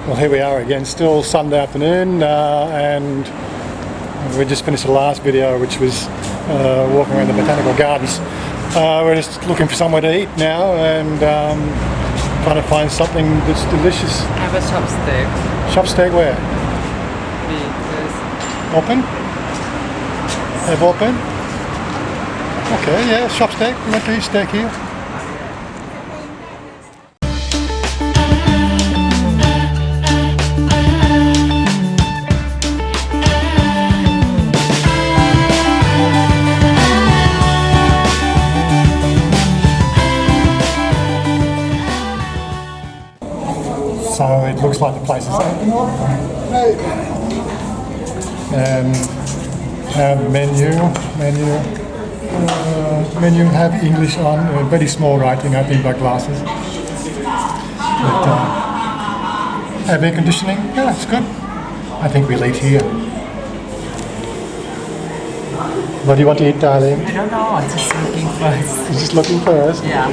Well, here we are again, still Sunday afternoon, and we just finished the last video, which was walking around the botanical gardens. We're just looking for somewhere to eat now and trying to find something that's delicious. Have a chopstick. Chopstick where? Open? Have open? Okay, yeah, chopstick. We went to eat steak here. So it looks like the place is open. And have menu have English on, very small writing, I think, by glasses. But have air conditioning, yeah, it's good. I think we'll eat here. What do you want to eat, darling? I don't know, I'm just looking first. You're just looking first? Yeah.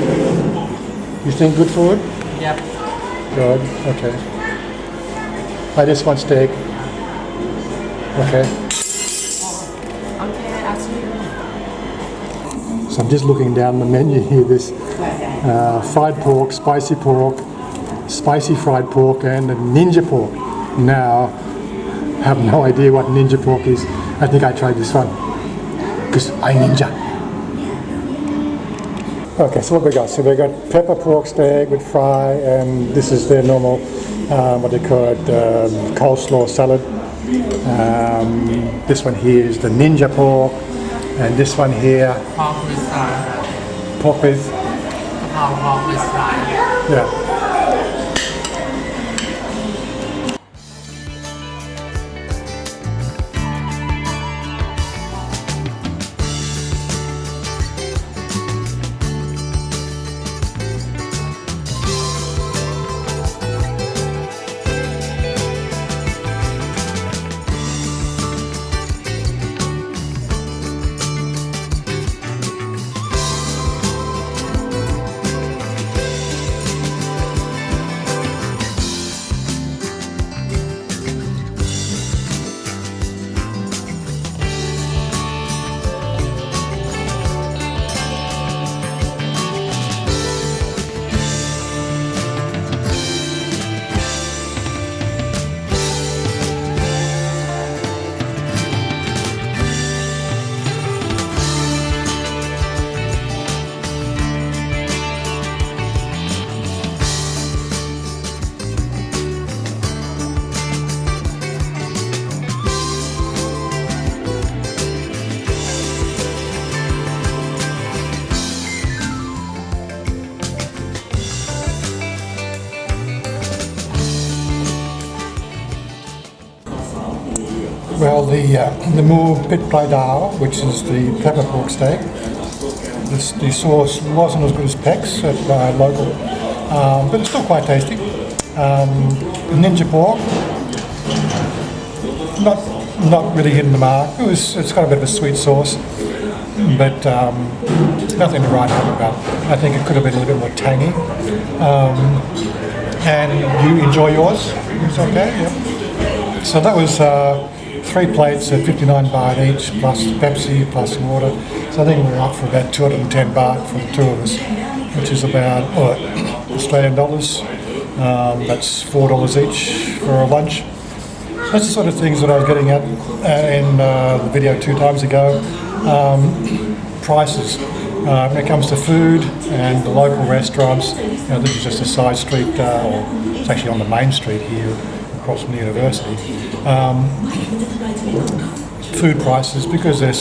You think good food? Yep. Good, okay. I just want steak. Okay. Okay, ask you. So I'm just looking down the menu here. There's fried pork, spicy fried pork, and ninja pork. Now, I have no idea what ninja pork is. I think I tried this one because I ninja. Okay, so what we got? So we got pepper pork steak with fry, and this is their normal, what they call it, coleslaw salad. This one here is the ninja pork, and this one here, Pork with fry. pork with, Pork with fry. yeah. Well, the moo pit plai dao, which is the pepper pork steak, the sauce wasn't as good as Peck's at local, but it's still quite tasty. Ninja pork, not really hitting the mark. It's got a bit of a sweet sauce, but nothing to write home about. I think it could have been a little bit more tangy. And you enjoy yours? It's okay. Yep. So that was 3 plates at 59 baht each, plus Pepsi, plus water. So I think we're up for about 210 baht for the two of us, which is about Australian dollars. That's $4 each for a lunch. That's the sort of things that I was getting at in the video 2 times ago. Prices. When it comes to food and the local restaurants, this is just a side street, or it's actually on the main street here across from the university. Food prices, because they're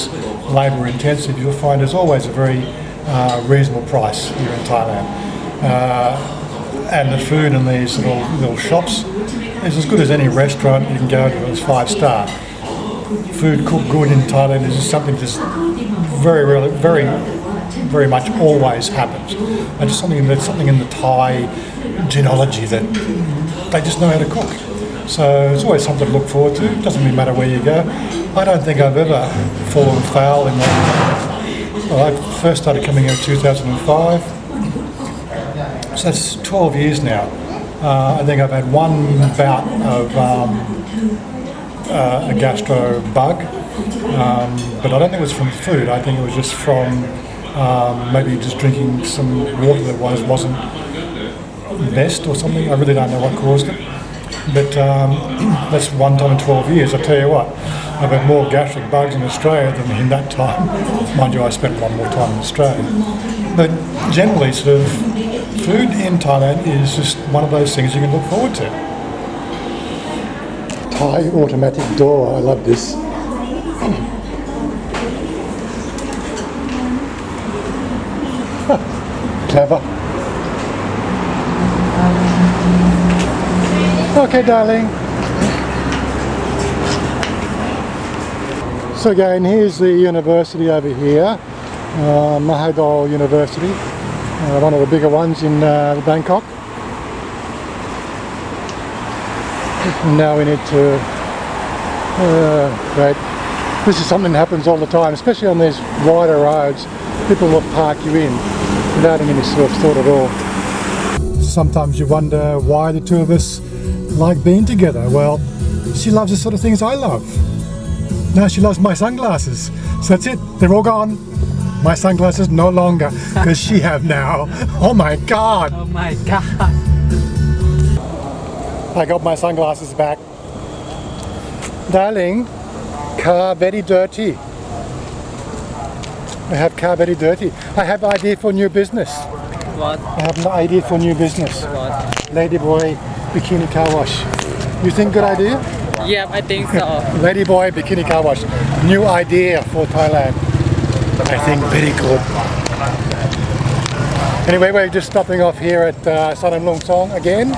labour intensive, you'll find there's always a very reasonable price here in Thailand. And the food in these little shops is as good as any restaurant you can go to. It's 5-star. Food cooked good in Thailand is something just very rarely, very much always happens. And it's something in the Thai genealogy that they just know how to cook. So it's always something to look forward to. It doesn't really matter where you go. I don't think I've ever fallen foul in that. Well, I first started coming here in 2005. So that's 12 years now. I think I've had one bout of a gastro bug, but I don't think it was from food. I think it was just from maybe just drinking some water that wasn't best or something. I really don't know what caused it. But that's one time in 12 years. I tell you what, I've had more gastric bugs in Australia than in that time. Mind you, I spent a lot more time in Australia. But generally, sort of, food in Thailand is just one of those things you can look forward to. Thai automatic door, I love this. Clever. Okay, darling. So again, here's the university over here, Mahadol University, one of the bigger ones in Bangkok. Now we need to, great. This is something that happens all the time, especially on these wider roads. People will park you in without any sort of thought at all. Sometimes you wonder why the two of us like being together. Well, she loves the sort of things I love. Now she loves my sunglasses. So that's it, they're all gone. My sunglasses no longer, because she have now. Oh my God. Oh my god. I got my sunglasses back. Darling, car very dirty. I have car very dirty. I have idea for new business. What? I have an idea for new business. What? Ladyboy bikini car wash. You think good idea? Yep, I think so. Ladyboy bikini car wash. New idea for Thailand. I think very good. Anyway, we're just stopping off here at Sanam Lung Song again.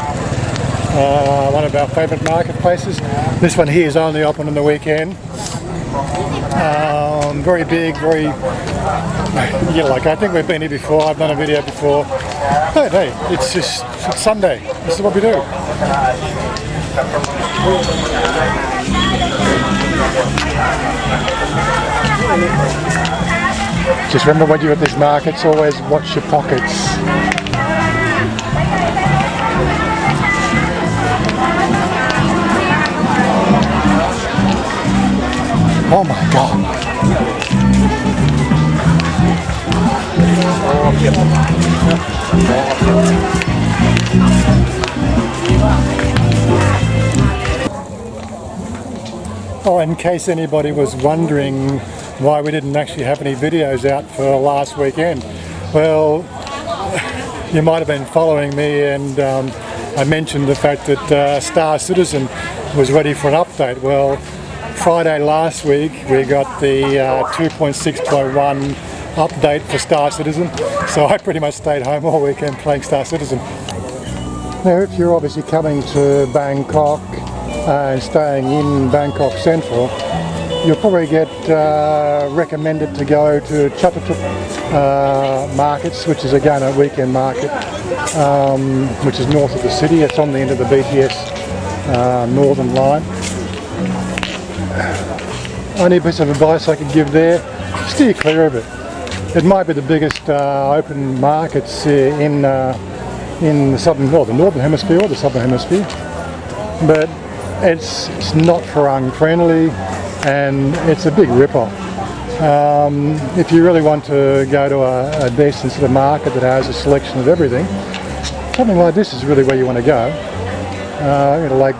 One of our favourite marketplaces. This one here is only open on the weekend. Very big, very, yeah, like I think we've been here before, I've done a video before. But hey, it's Sunday, this is what we do. Just remember when you're at these markets, always watch your pockets. Oh my God. Oh, in case anybody was wondering why we didn't actually have any videos out for last weekend. Well, you might have been following me, and I mentioned the fact that Star Citizen was ready for an update. Well, Friday last week we got the 2.6.1 update for Star Citizen, so I pretty much stayed home all weekend playing Star Citizen. Now if you're obviously coming to Bangkok and staying in Bangkok Central, you'll probably get recommended to go to Chatuchak markets, which is again a weekend market, which is north of the city. It's on the end of the BTS northern line. Only piece of advice I could give there, steer clear of it. It might be the biggest open markets in the southern, or the northern hemisphere or the southern hemisphere, but it's not Farang friendly and it's a big rip-off. If you really want to go to a decent sort of market that has a selection of everything, something like this is really where you want to go. Like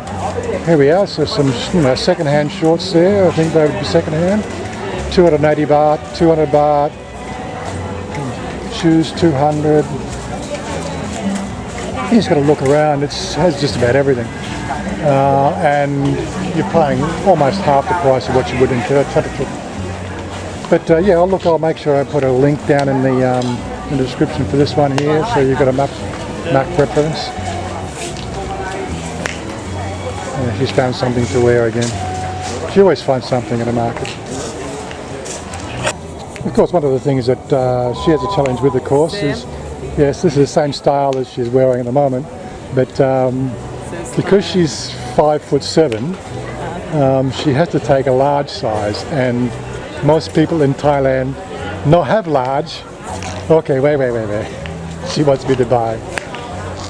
here we are, so some second-hand shorts there. I think they would be second-hand. 280 baht, 200 baht. Shoes 200. You just got to look around. It has just about everything, and you're paying almost half the price of what you would in Chatuchak. But yeah, I'll make sure I put a link down in the description for this one here, so you've got a map reference. She's found something to wear again. She always finds something at a market. Of course, one of the things that she has a challenge with, of course, is, yes, this is the same style as she's wearing at the moment, but because she's 5'7", she has to take a large size, and most people in Thailand not have large. Okay, wait. She wants me to buy,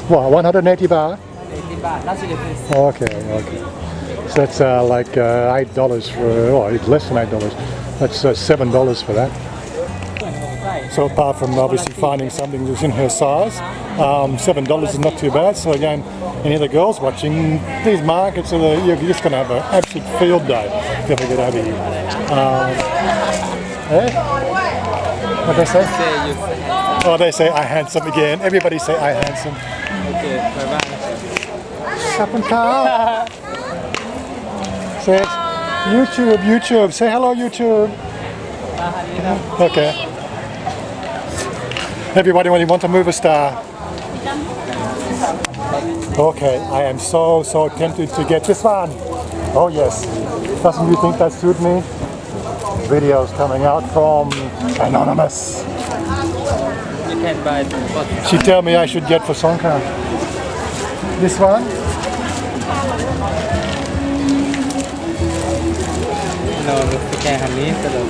what, 180 baht? บาทล่าสุดเลยคือ Okay, okay. So that's like $8 for, oh, it's less than $8. That's $7 for that. So apart from obviously finding something that's in her size, $7 is not too bad. So again, any of the girls watching, these markets are you're just going to have an absolute field day if you ever get over here. Yeah? What they say? say you say Oh, they say I handsome again. Everybody say I handsome. okay bye bye Up and down. Says YouTube. Say hello, YouTube. Okay. Everybody, when you want to move a star. Okay, I am so tempted to get this one. Oh yes. Doesn't you think that suit me? Videos coming out from Anonymous. you can buy what She tell me I should get for Songkran. This one? no สแกนคันนี้สะดวก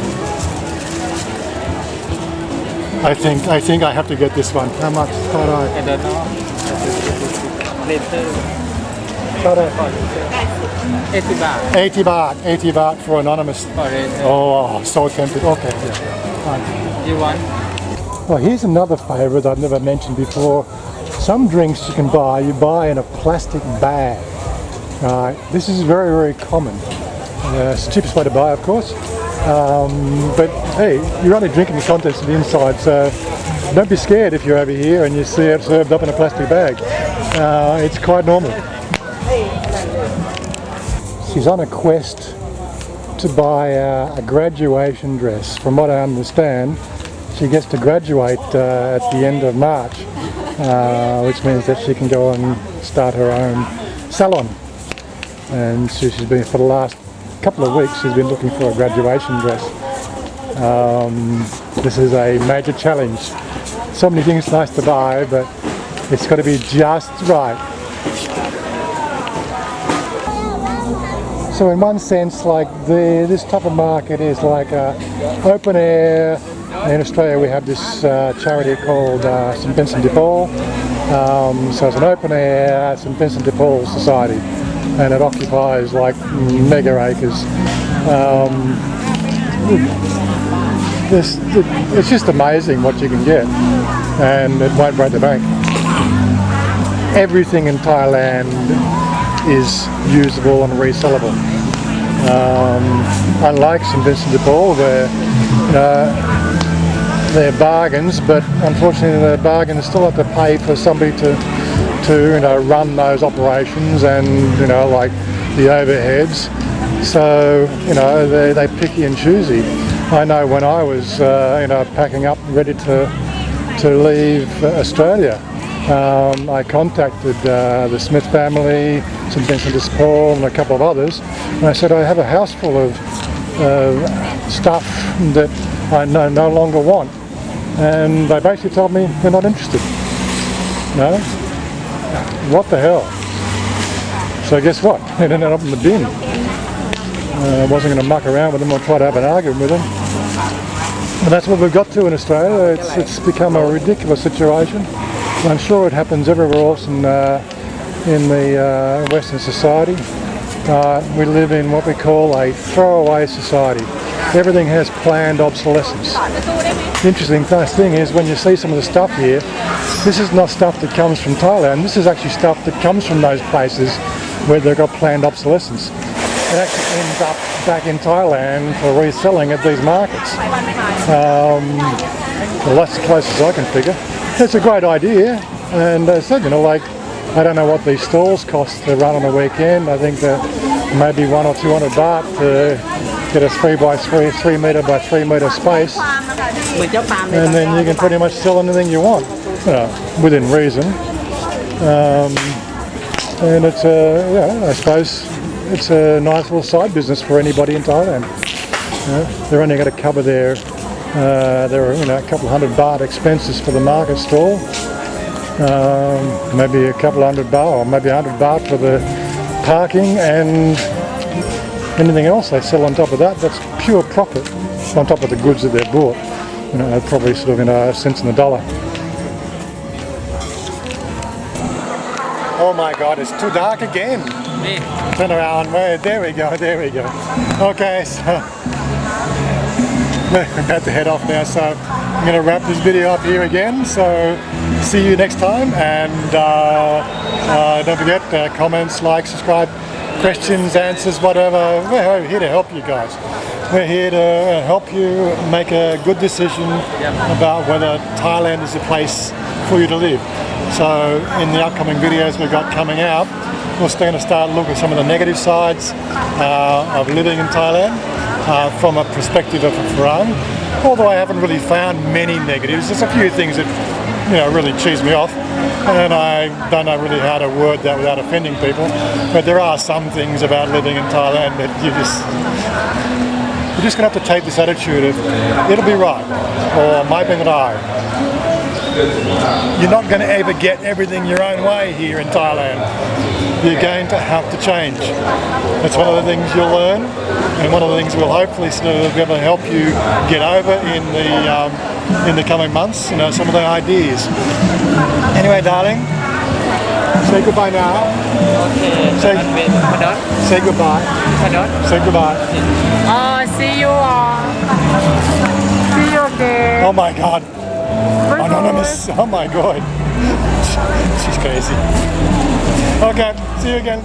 I think I have to get this one. How much? I don't know later 80 บาท 80 baht for Anonymous. for later Oh, so tempted. Okay. Yeah. Fine. you want Well, here's another favourite I've never mentioned before. Some drinks you can buy, you buy in a plastic bag. This is very common. It's the cheapest way to buy, of course. But hey, you're only drinking the contents of the inside, so don't be scared if you're over here and you see it served up in a plastic bag. It's quite normal. She's on a quest to buy a graduation dress. From what I understand, she gets to graduate at the end of March, which means that she can go and start her own salon. And so she's been, for the last couple of weeks, she's been looking for a graduation dress. This is a major challenge. So many things nice to buy, but it's got to be just right. So in one sense, like this type of market is like open air. In Australia we have this charity called St Vincent de Paul. So it's an open air St Vincent de Paul society, and it occupies like mega acres. It's just amazing what you can get, and it won't break the bank. Everything in Thailand is usable and resellable. Unlike St Vincent de Paul, where they're bargains, but unfortunately the bargains still have to pay for somebody to run those operations and like the overheads. So they picky and choosy. I know when I was packing up ready to leave Australia, I contacted the Smith family, St Vincent de Paul and a couple of others, and I said I have a house full of stuff that I no longer want, and they basically told me they're not interested. No? What the hell? So guess what? It ended up in the bin. I wasn't going to muck around with them or try to have an argument with them. And that's what we've got to in Australia. It's become a ridiculous situation. I'm sure it happens everywhere else in the Western society. We live in what we call a throwaway society. Everything has planned obsolescence. The interesting thing is when you see some of the stuff here, this is not stuff that comes from Thailand. This is actually stuff that comes from those places where they've got planned obsolescence. It actually ends up back in Thailand for reselling at these markets. Well, that's the closest I can figure. It's a great idea, and as I said, like, I don't know what these stalls cost to run on a weekend. I think that maybe 100 or 200 baht to get a 3 metre by 3 metre space, and then you can pretty much sell anything you want, within reason. And it's I suppose it's a nice little side business for anybody in Thailand. They're only going to cover their a couple of $100 baht expenses for the market stall, maybe a couple of $100 baht or maybe 100 baht for the parking, and anything else they sell on top of that, that's pure profit on top of the goods that they've bought. Probably sort of cents in the dollar. Oh my God, it's too dark again. นี่ Turn around. Wait, there we go. There we go. Okay, so we're about to head off now. So I'm going to wrap this video up here again. So see you next time, and don't forget comments, like, subscribe, questions, answers, whatever. We're here to help you guys. We're here to help you make a good decision about whether Thailand is a place for you to live. So in the upcoming videos we've got coming out, we're still going to start looking at some of the negative sides of living in Thailand from a perspective of a foreign. Although I haven't really found many negatives, there's a few things that really cheese me off, and I don't know really how to word that without offending people. But there are some things about living in Thailand that you're just going to have to take this attitude of it'll be right or might be right. You're not going to ever get everything your own way here in Thailand. You're going to have to change. That's one of the things you'll learn, and one of the things we'll hopefully sort of be able to help you get over in the coming months. Some of the ideas. Anyway, darling, say goodbye now. โอเค ใช่ มันเป็นพนอต Say goodbye. พนอต Say goodbye. see you see you again Oh my God. Anonymous. Oh my God. She's crazy. Okay, see you again.